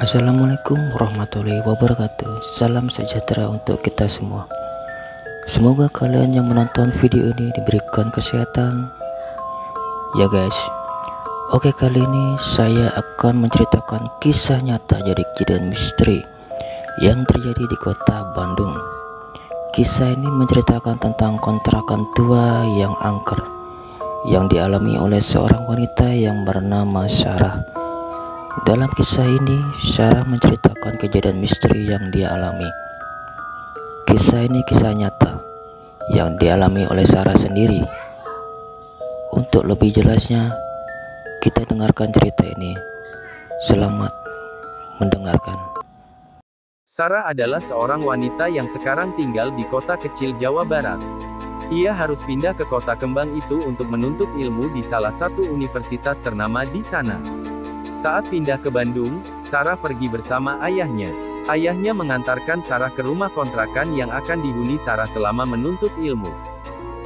Assalamualaikum warahmatullahi wabarakatuh. Salam sejahtera untuk kita semua. Semoga kalian yang menonton video ini diberikan kesehatan ya guys. Oke, kali ini saya akan menceritakan kisah nyata dari kejadian misteri yang terjadi di kota Bandung. Kisah ini menceritakan tentang kontrakan tua yang angker yang dialami oleh seorang wanita yang bernama Sarah. Dalam kisah ini, Sarah menceritakan kejadian misteri yang dia alami. Kisah ini kisah nyata yang dialami oleh Sarah sendiri. Untuk lebih jelasnya, kita dengarkan cerita ini. Selamat mendengarkan. Sarah adalah seorang wanita yang sekarang tinggal di kota kecil Jawa Barat. Ia harus pindah ke kota kembang itu untuk menuntut ilmu di salah satu universitas ternama di sana. Saat pindah ke Bandung, Sarah pergi bersama ayahnya. Ayahnya mengantarkan Sarah ke rumah kontrakan yang akan dihuni Sarah selama menuntut ilmu.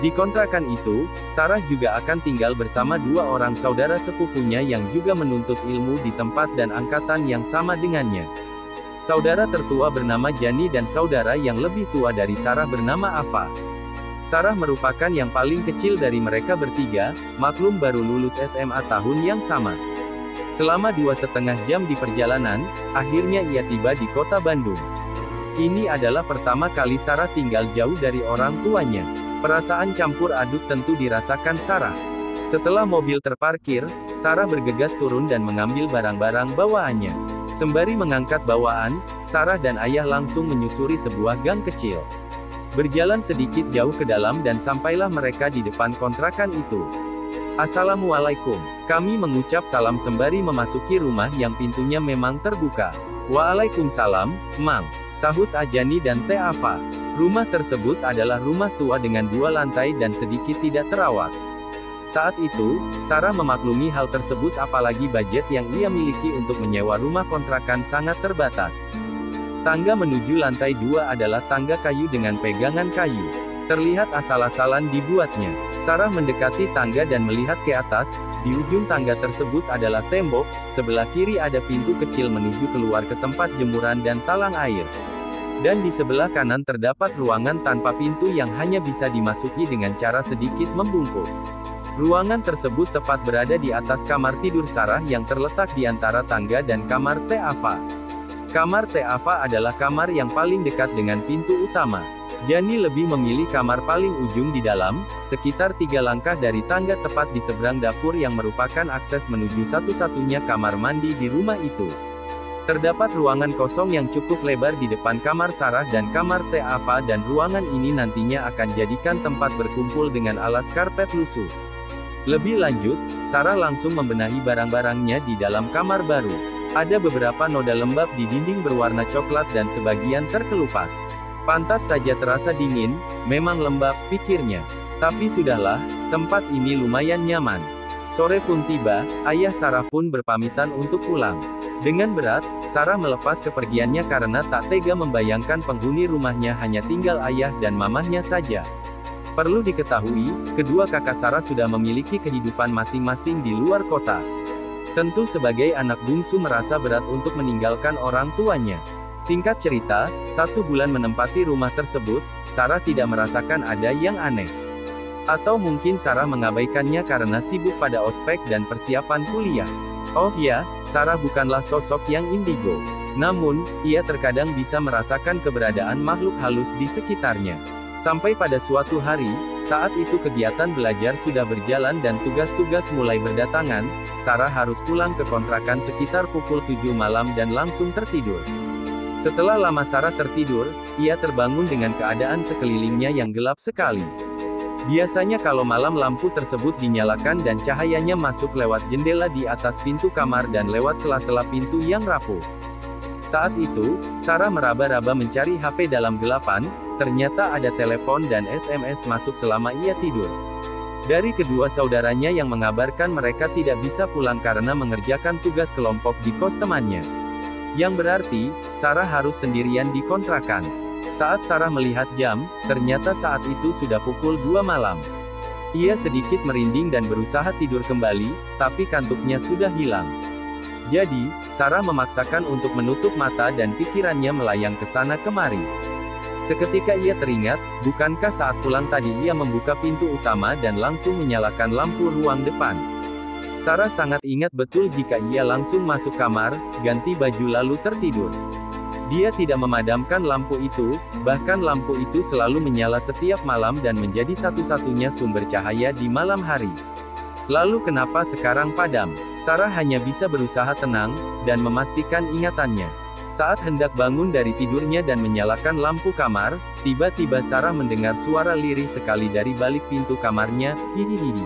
Di kontrakan itu, Sarah juga akan tinggal bersama dua orang saudara sepupunya yang juga menuntut ilmu di tempat dan angkatan yang sama dengannya. Saudara tertua bernama Jani dan saudara yang lebih tua dari Sarah bernama Ava. Sarah merupakan yang paling kecil dari mereka bertiga, maklum baru lulus SMA tahun yang sama. Selama 2,5 jam di perjalanan, akhirnya ia tiba di kota Bandung. Ini adalah pertama kali Sarah tinggal jauh dari orang tuanya. Perasaan campur aduk tentu dirasakan Sarah. Setelah mobil terparkir, Sarah bergegas turun dan mengambil barang-barang bawaannya. Sembari mengangkat bawaan, Sarah dan ayah langsung menyusuri sebuah gang kecil. Berjalan sedikit jauh ke dalam dan sampailah mereka di depan kontrakan itu. Assalamualaikum. Kami mengucap salam sembari memasuki rumah yang pintunya memang terbuka. Waalaikumsalam, Mang, sahut Ajani dan Teh Ava. Rumah tersebut adalah rumah tua dengan 2 lantai dan sedikit tidak terawat. Saat itu, Sarah memaklumi hal tersebut apalagi budget yang ia miliki untuk menyewa rumah kontrakan sangat terbatas. Tangga menuju lantai 2 adalah tangga kayu dengan pegangan kayu. Terlihat asal-asalan dibuatnya. Sarah mendekati tangga dan melihat ke atas. Di ujung tangga tersebut adalah tembok, sebelah kiri ada pintu kecil menuju keluar ke tempat jemuran dan talang air. Dan di sebelah kanan terdapat ruangan tanpa pintu yang hanya bisa dimasuki dengan cara sedikit membungkuk. Ruangan tersebut tepat berada di atas kamar tidur Sarah yang terletak di antara tangga dan kamar Teh Ava. Kamar Teh Ava adalah kamar yang paling dekat dengan pintu utama. Jani lebih memilih kamar paling ujung di dalam, sekitar 3 langkah dari tangga tepat di seberang dapur yang merupakan akses menuju satu-satunya kamar mandi di rumah itu. Terdapat ruangan kosong yang cukup lebar di depan kamar Sarah dan kamar Teh Ava dan ruangan ini nantinya akan jadikan tempat berkumpul dengan alas karpet lusuh. Lebih lanjut, Sarah langsung membenahi barang-barangnya di dalam kamar baru. Ada beberapa noda lembab di dinding berwarna coklat dan sebagian terkelupas. Pantas saja terasa dingin, memang lembab, pikirnya. Tapi sudahlah, tempat ini lumayan nyaman. Sore pun tiba, ayah Sarah pun berpamitan untuk pulang. Dengan berat, Sarah melepas kepergiannya karena tak tega membayangkan penghuni rumahnya hanya tinggal ayah dan mamahnya saja. Perlu diketahui, kedua kakak Sarah sudah memiliki kehidupan masing-masing di luar kota. Tentu sebagai anak bungsu merasa berat untuk meninggalkan orang tuanya. Singkat cerita, 1 bulan menempati rumah tersebut, Sarah tidak merasakan ada yang aneh. Atau mungkin Sarah mengabaikannya karena sibuk pada ospek dan persiapan kuliah. Oh ya, Sarah bukanlah sosok yang indigo. Namun, ia terkadang bisa merasakan keberadaan makhluk halus di sekitarnya. Sampai pada suatu hari, saat itu kegiatan belajar sudah berjalan dan tugas-tugas mulai berdatangan, Sarah harus pulang ke kontrakan sekitar pukul 7 malam dan langsung tertidur. Setelah lama Sarah tertidur, ia terbangun dengan keadaan sekelilingnya yang gelap sekali. Biasanya kalau malam lampu tersebut dinyalakan dan cahayanya masuk lewat jendela di atas pintu kamar dan lewat sela-sela pintu yang rapuh. Saat itu, Sarah meraba-raba mencari HP dalam gelapan, ternyata ada telepon dan SMS masuk selama ia tidur. Dari kedua saudaranya yang mengabarkan mereka tidak bisa pulang karena mengerjakan tugas kelompok di kos temannya. Yang berarti, Sarah harus sendirian di kontrakan. Saat Sarah melihat jam, ternyata saat itu sudah pukul 2 malam. Ia sedikit merinding dan berusaha tidur kembali, tapi kantuknya sudah hilang. Jadi, Sarah memaksakan untuk menutup mata dan pikirannya melayang ke sana kemari. Seketika ia teringat, bukankah saat pulang tadi ia membuka pintu utama dan langsung menyalakan lampu ruang depan. Sarah sangat ingat betul jika ia langsung masuk kamar, ganti baju lalu tertidur. Dia tidak memadamkan lampu itu, bahkan lampu itu selalu menyala setiap malam dan menjadi satu-satunya sumber cahaya di malam hari. Lalu kenapa sekarang padam? Sarah hanya bisa berusaha tenang, dan memastikan ingatannya. Saat hendak bangun dari tidurnya dan menyalakan lampu kamar, tiba-tiba Sarah mendengar suara lirih sekali dari balik pintu kamarnya, hihihihi.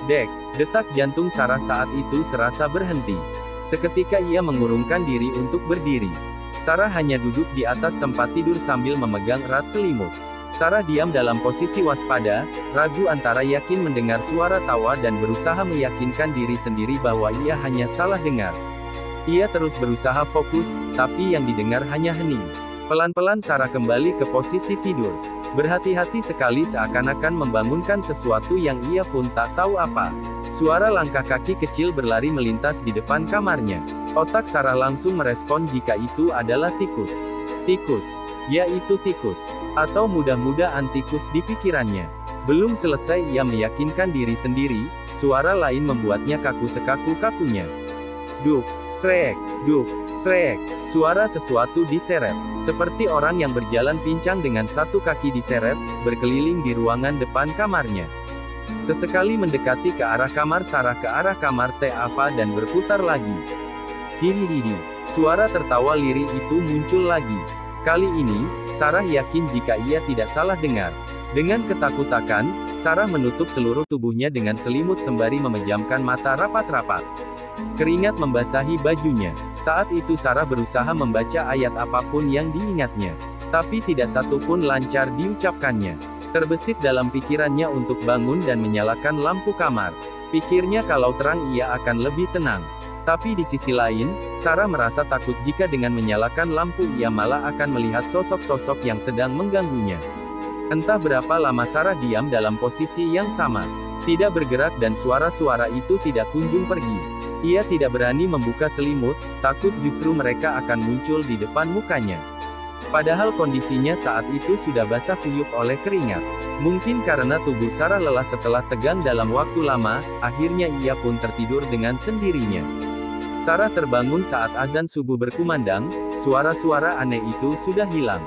Dek, detak jantung Sarah saat itu serasa berhenti. Seketika ia mengurungkan diri untuk berdiri. Sarah hanya duduk di atas tempat tidur sambil memegang erat selimut. Sarah diam dalam posisi waspada, ragu antara yakin mendengar suara tawa dan berusaha meyakinkan diri sendiri bahwa ia hanya salah dengar. Ia terus berusaha fokus, tapi yang didengar hanya hening. Pelan-pelan Sarah kembali ke posisi tidur. Berhati-hati sekali seakan-akan membangunkan sesuatu yang ia pun tak tahu apa. Suara langkah kaki kecil berlari melintas di depan kamarnya. Otak Sarah langsung merespon jika itu adalah tikus. Tikus. Yaitu tikus. Atau mudah-mudahan tikus di pikirannya. Belum selesai ia meyakinkan diri sendiri, suara lain membuatnya kaku sekaku-kakunya. Duk, srek, duk, srek. Suara sesuatu diseret. Seperti orang yang berjalan pincang dengan satu kaki diseret, berkeliling di ruangan depan kamarnya. Sesekali mendekati ke arah kamar Sarah ke arah kamar Teh Ava dan berputar lagi. Hihihihi. Suara tertawa lirih itu muncul lagi. Kali ini, Sarah yakin jika ia tidak salah dengar. Dengan ketakutan, Sarah menutup seluruh tubuhnya dengan selimut sembari memejamkan mata rapat-rapat. Keringat membasahi bajunya. Saat itu Sarah berusaha membaca ayat apapun yang diingatnya. Tapi tidak satu pun lancar diucapkannya. Terbesit dalam pikirannya untuk bangun dan menyalakan lampu kamar. Pikirnya kalau terang ia akan lebih tenang. Tapi di sisi lain, Sarah merasa takut jika dengan menyalakan lampu ia malah akan melihat sosok-sosok yang sedang mengganggunya. Entah berapa lama Sarah diam dalam posisi yang sama. Tidak bergerak dan suara-suara itu tidak kunjung pergi. Ia tidak berani membuka selimut, takut justru mereka akan muncul di depan mukanya. Padahal kondisinya saat itu sudah basah kuyup oleh keringat. Mungkin karena tubuh Sarah lelah setelah tegang dalam waktu lama, akhirnya ia pun tertidur dengan sendirinya. Sarah terbangun saat azan subuh berkumandang, suara-suara aneh itu sudah hilang.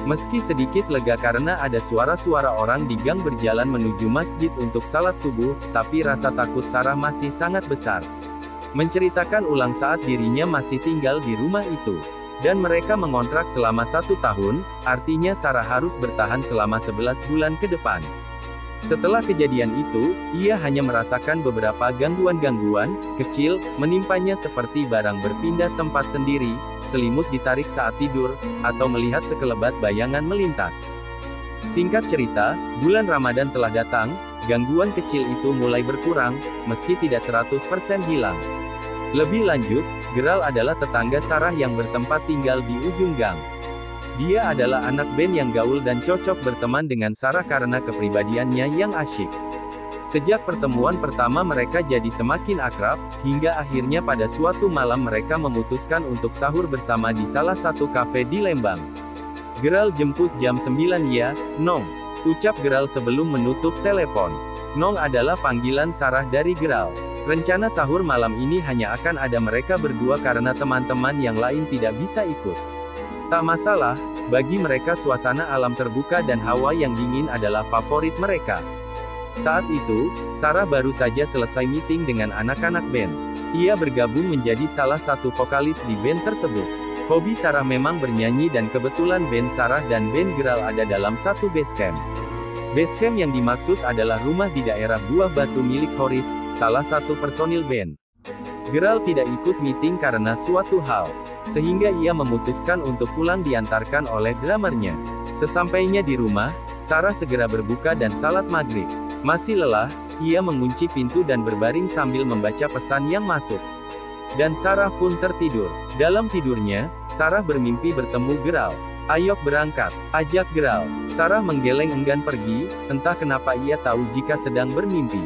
Meski sedikit lega karena ada suara-suara orang di gang berjalan menuju masjid untuk salat subuh, tapi rasa takut Sarah masih sangat besar. Menceritakan ulang saat dirinya masih tinggal di rumah itu. Dan mereka mengontrak selama 1 tahun, artinya Sarah harus bertahan selama 11 bulan ke depan. Setelah kejadian itu, ia hanya merasakan beberapa gangguan-gangguan kecil menimpanya seperti barang berpindah tempat sendiri, selimut ditarik saat tidur, atau melihat sekelebat bayangan melintas. Singkat cerita, bulan Ramadan telah datang, gangguan kecil itu mulai berkurang, meski tidak 100% hilang. Lebih lanjut, Geral adalah tetangga Sarah yang bertempat tinggal di ujung gang. Dia adalah anak band yang gaul dan cocok berteman dengan Sarah karena kepribadiannya yang asyik. Sejak pertemuan pertama mereka jadi semakin akrab, hingga akhirnya pada suatu malam mereka memutuskan untuk sahur bersama di salah satu kafe di Lembang. Geral jemput jam 9 ya, Nong. Ucap Geral sebelum menutup telepon. Nong adalah panggilan Sarah dari Geral. Rencana sahur malam ini hanya akan ada mereka berdua karena teman-teman yang lain tidak bisa ikut. Tak masalah, bagi mereka suasana alam terbuka dan hawa yang dingin adalah favorit mereka. Saat itu, Sarah baru saja selesai meeting dengan anak-anak band. Ia bergabung menjadi salah satu vokalis di band tersebut. Hobi Sarah memang bernyanyi dan kebetulan band Sarah dan band Geral ada dalam satu base camp. Base camp yang dimaksud adalah rumah di daerah Buah Batu milik Horis, salah satu personil band. Geral tidak ikut meeting karena suatu hal, sehingga ia memutuskan untuk pulang diantarkan oleh dramernya. Sesampainya di rumah, Sarah segera berbuka dan salat maghrib. Masih lelah, ia mengunci pintu dan berbaring sambil membaca pesan yang masuk. Dan Sarah pun tertidur. Dalam tidurnya, Sarah bermimpi bertemu Geral. "Ayok berangkat," ajak Geral. Sarah menggeleng enggan pergi, entah kenapa ia tahu jika sedang bermimpi.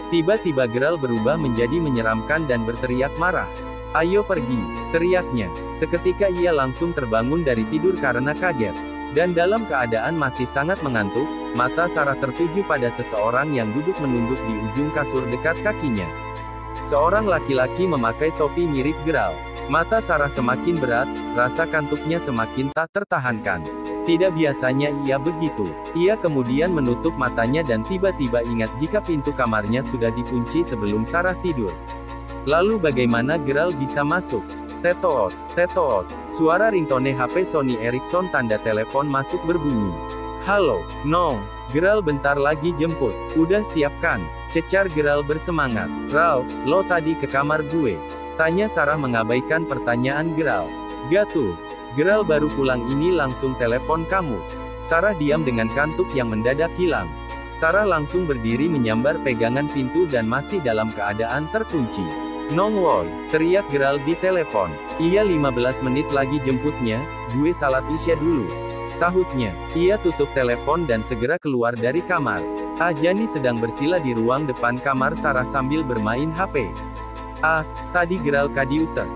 Tiba-tiba Geral berubah menjadi menyeramkan dan berteriak marah. Ayo pergi, teriaknya. Seketika ia langsung terbangun dari tidur karena kaget. Dan dalam keadaan masih sangat mengantuk, mata Sarah tertuju pada seseorang yang duduk menunduk di ujung kasur dekat kakinya. Seorang laki-laki memakai topi mirip Geralt. Mata Sarah semakin berat, rasa kantuknya semakin tak tertahankan. Tidak biasanya ia begitu. Ia kemudian menutup matanya dan tiba-tiba ingat jika pintu kamarnya sudah dikunci sebelum Sarah tidur. Lalu bagaimana Geralt bisa masuk? Tetoot, tetoot. Suara ringtone HP Sony Ericsson tanda telepon masuk berbunyi. Halo, Nong. Geralt bentar lagi jemput. Udah siapkan? Cecar Geralt bersemangat. Ralph, lo tadi ke kamar gue? Tanya Sarah mengabaikan pertanyaan Geralt. Gatuh. Geralt baru pulang ini langsung telepon kamu. Sarah diam dengan kantuk yang mendadak hilang. Sarah langsung berdiri menyambar pegangan pintu dan masih dalam keadaan terkunci. Nong woi, teriak Geralt di telepon. Iya 15 menit lagi jemputnya, gue salat isya dulu. Sahutnya. Ia tutup telepon dan segera keluar dari kamar. Ajani sedang bersila di ruang depan kamar Sarah sambil bermain HP. Tadi Geralt kadiuter.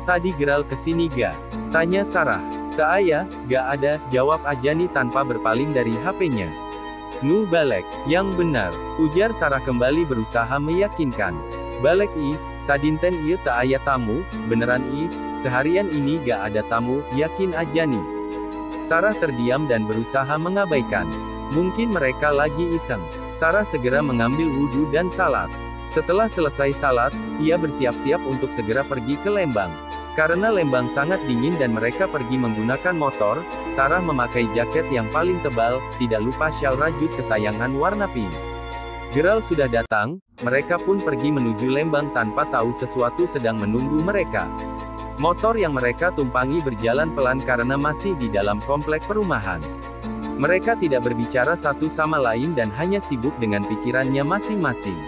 Tadi Geralt kesini ga? Tanya Sarah. Tak ayah, gak ada, jawab Ajani tanpa berpaling dari HP-nya. Nu balek, yang benar, ujar Sarah kembali berusaha meyakinkan. Balek sadinten tak ayah tamu, beneran seharian ini gak ada tamu, yakin Ajani. Sarah terdiam dan berusaha mengabaikan. Mungkin mereka lagi iseng. Sarah segera mengambil wudhu dan salat. Setelah selesai salat, ia bersiap-siap untuk segera pergi ke Lembang. Karena Lembang sangat dingin dan mereka pergi menggunakan motor, Sarah memakai jaket yang paling tebal, tidak lupa syal rajut kesayangan warna pink. Geralt sudah datang, mereka pun pergi menuju Lembang tanpa tahu sesuatu sedang menunggu mereka. Motor yang mereka tumpangi berjalan pelan karena masih di dalam komplek perumahan. Mereka tidak berbicara satu sama lain dan hanya sibuk dengan pikirannya masing-masing.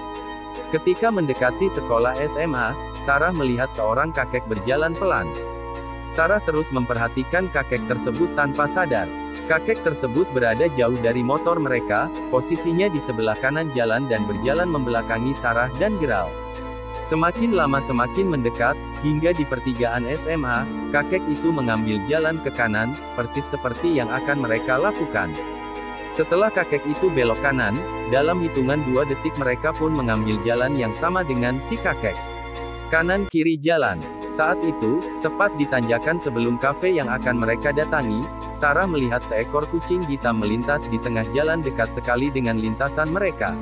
Ketika mendekati sekolah SMA, Sarah melihat seorang kakek berjalan pelan. Sarah terus memperhatikan kakek tersebut tanpa sadar. Kakek tersebut berada jauh dari motor mereka, posisinya di sebelah kanan jalan dan berjalan membelakangi Sarah dan Geralt. Semakin lama semakin mendekat, hingga di pertigaan SMA, kakek itu mengambil jalan ke kanan, persis seperti yang akan mereka lakukan. Setelah kakek itu belok kanan, dalam hitungan 2 detik mereka pun mengambil jalan yang sama dengan si kakek. Kanan kiri jalan. Saat itu, tepat di tanjakan sebelum kafe yang akan mereka datangi, Sarah melihat seekor kucing hitam melintas di tengah jalan dekat sekali dengan lintasan mereka.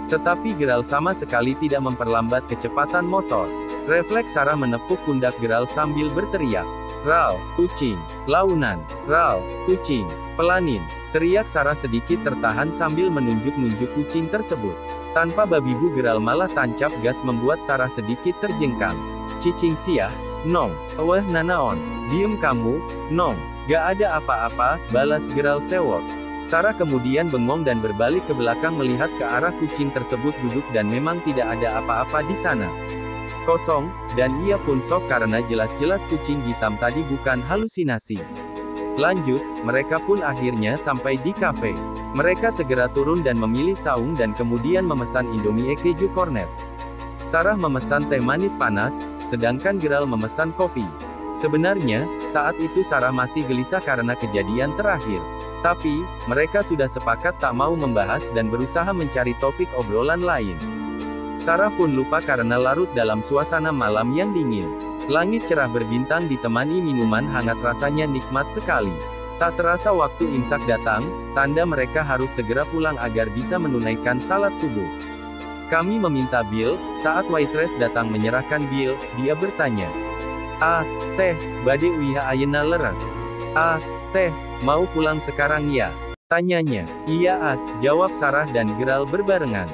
Tetapi Geralt sama sekali tidak memperlambat kecepatan motor. Refleks Sarah menepuk pundak Geralt sambil berteriak. Ralph, kucing. Launan. Ralph, kucing. Pelanin. Teriak Sarah sedikit tertahan sambil menunjuk-nunjuk kucing tersebut. Tanpa babi bu Geralt malah tancap gas membuat Sarah sedikit terjengkang. Cicing siah, Nong. Wah nanaon. Diem kamu, Nong. Gak ada apa-apa, balas Geralt sewot. Sarah kemudian bengong dan berbalik ke belakang melihat ke arah kucing tersebut duduk dan memang tidak ada apa-apa di sana. Kosong, dan ia pun shock karena jelas-jelas kucing hitam tadi bukan halusinasi. Lanjut, mereka pun akhirnya sampai di kafe. Mereka segera turun dan memilih saung dan kemudian memesan Indomie keju kornet. Sarah memesan teh manis panas, sedangkan Geralt memesan kopi. Sebenarnya, saat itu Sarah masih gelisah karena kejadian terakhir. Tapi, mereka sudah sepakat tak mau membahas dan berusaha mencari topik obrolan lain. Sarah pun lupa karena larut dalam suasana malam yang dingin. Langit cerah berbintang ditemani minuman hangat rasanya nikmat sekali. Tak terasa waktu imsak datang, tanda mereka harus segera pulang agar bisa menunaikan salat subuh. Kami meminta bil, saat waitress datang menyerahkan bil, dia bertanya. Teh, bade uiha ayeuna leres. Teh, mau pulang sekarang ya? Tanyanya. Iya jawab Sarah dan Geralt berbarengan.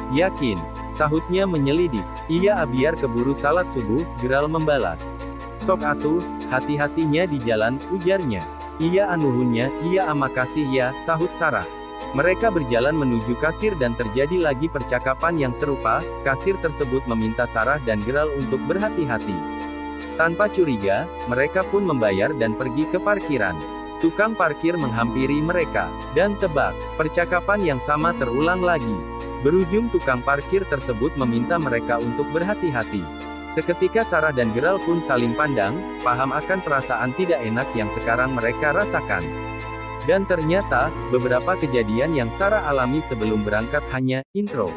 Yakin? Sahutnya menyelidik. Iya biar keburu salat subuh, Geralt membalas. Sok atuh, hati-hatinya di jalan, ujarnya. Iya anuhunnya, iya makasih ya, sahut Sarah. Mereka berjalan menuju kasir dan terjadi lagi percakapan yang serupa. Kasir tersebut meminta Sarah dan Geralt untuk berhati-hati. Tanpa curiga, mereka pun membayar dan pergi ke parkiran. Tukang parkir menghampiri mereka. Dan tebak, percakapan yang sama terulang lagi. Berujung tukang parkir tersebut meminta mereka untuk berhati-hati. Seketika Sarah dan Gerald pun saling pandang, paham akan perasaan tidak enak yang sekarang mereka rasakan. Dan ternyata, beberapa kejadian yang Sarah alami sebelum berangkat hanya intro.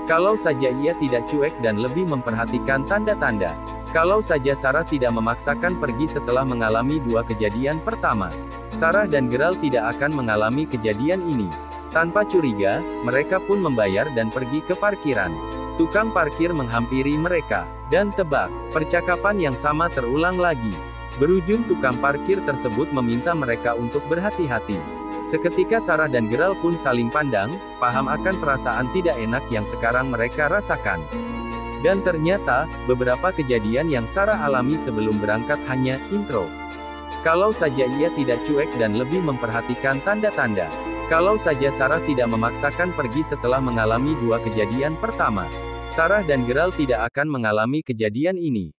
Kalau saja ia tidak cuek dan lebih memperhatikan tanda-tanda. Kalau saja Sarah tidak memaksakan pergi setelah mengalami dua kejadian pertama, Sarah dan Gerald tidak akan mengalami kejadian ini. Tanpa curiga, mereka pun membayar dan pergi ke parkiran. Tukang parkir menghampiri mereka. Dan tebak, percakapan yang sama terulang lagi. Berujung tukang parkir tersebut meminta mereka untuk berhati-hati. Seketika Sarah dan Gerald pun saling pandang, paham akan perasaan tidak enak yang sekarang mereka rasakan. Dan ternyata, beberapa kejadian yang Sarah alami sebelum berangkat hanya intro. Kalau saja ia tidak cuek dan lebih memperhatikan tanda-tanda. Kalau saja Sarah tidak memaksakan pergi setelah mengalami dua kejadian pertama, Sarah dan Gerald tidak akan mengalami kejadian ini.